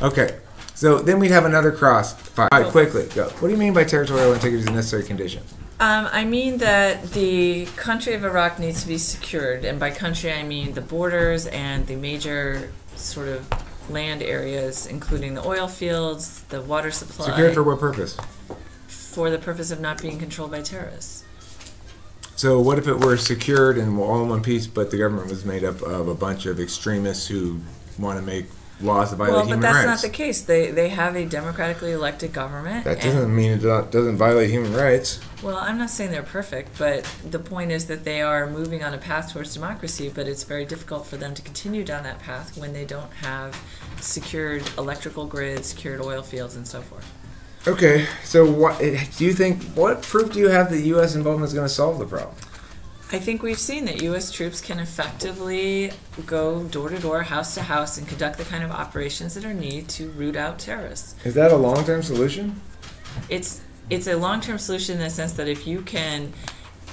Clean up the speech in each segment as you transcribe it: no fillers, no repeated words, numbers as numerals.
Okay. So then we'd have another crossfire. All right, quickly, go. What do you mean by territorial integrity is a necessary condition? I mean that the country of Iraq needs to be secured, and by country I mean the borders and the major sort of land areas, including the oil fields, the water supply. Secured for what purpose? For the purpose of not being controlled by terrorists. So what if it were secured and all in one piece, but the government was made up of a bunch of extremists who want to make laws that violate human rights? Well, but that's not the case. They have a democratically elected government. That doesn't mean it doesn't violate human rights. Well, I'm not saying they're perfect, but the point is that they are moving on a path towards democracy, but it's very difficult for them to continue down that path when they don't have secured electrical grids, secured oil fields, and so forth. Okay, so what do you think? What proof do you have that U.S. involvement is going to solve the problem? I think we've seen that U.S. troops can effectively go door to door, house to house, and conduct the kind of operations that are needed to root out terrorists. Is that a long-term solution? It's a long-term solution in the sense that if you can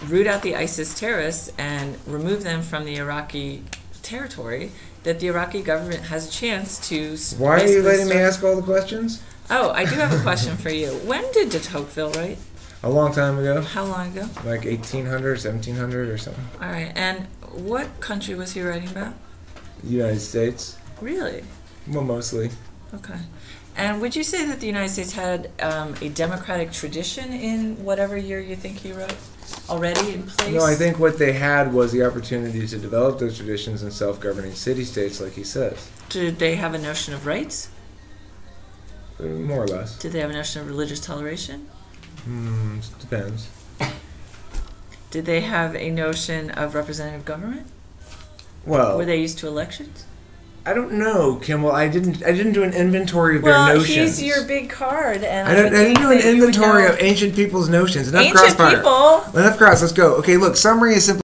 root out the ISIS terrorists and remove them from the Iraqi territory, that the Iraqi government has a chance to... Why are you letting me ask all the questions? Oh, I do have a question for you. When did de Tocqueville write? A long time ago. How long ago? Like 1800, 1700 or something. All right, and what country was he writing about? The United States. Really? Well, mostly. Okay. And would you say that the United States had a democratic tradition in whatever year you think he wrote already in place? No, I think what they had was the opportunity to develop those traditions in self-governing city-states, like he says. Did they have a notion of rights? More or less. Did they have a notion of religious toleration? Depends. Did they have a notion of representative government? Well, were they used to elections? I don't know, Kimball. I didn't do an inventory of their notions. Well, he's your big card, and I didn't do an inventory of ancient people's notions. Enough ancient crossfire. people. Enough cross. Let's go. Okay, look. Summary is simple.